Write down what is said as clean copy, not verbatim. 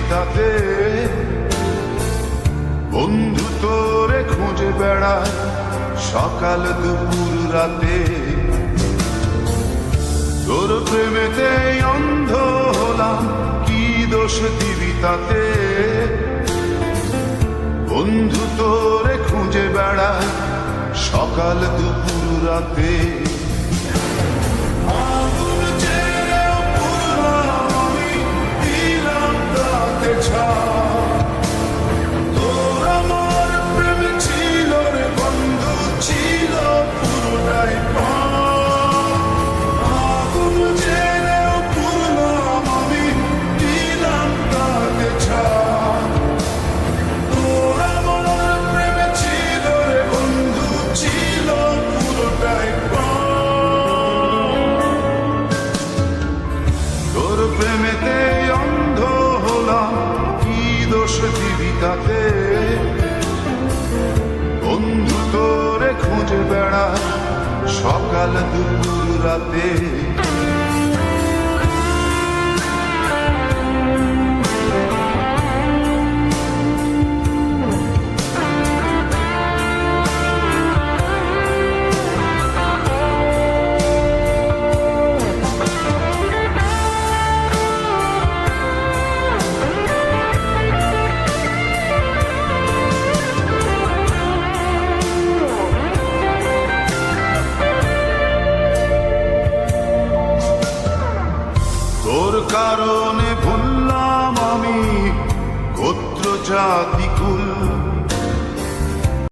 জীবিতাতে। বন্ধু তোরে খুঁজে বেড়ায় সকাল দুপুর রাতে। তোর প্রেমেতে অন্ধ হলাম, কি দোষ দিবি তাতে। বন্ধু তোরে খুঁজে বেড়ায় সকাল দুপুর রাতে। আগুন ছেড়েও পুরলাম আমি, দিলাম তাতে ছাপ। তোর আমার প্রেম ছিল রে বন্ধু, ছিল পুরোটাই পাপ। আগুন ছেড়েও পুরলাম আমি, দিলাম তাতে ছাপ। তোর আমার প্রেম ছিল রে বন্ধু, ছিল পুরোটাই পাপ। তোর প্রেমেতে অন্ধ হলাম, কি দোষ দিবি তাতে। বন্ধু তোরে খুঁজে বেড়ায় সকাল দুপুর রাতে।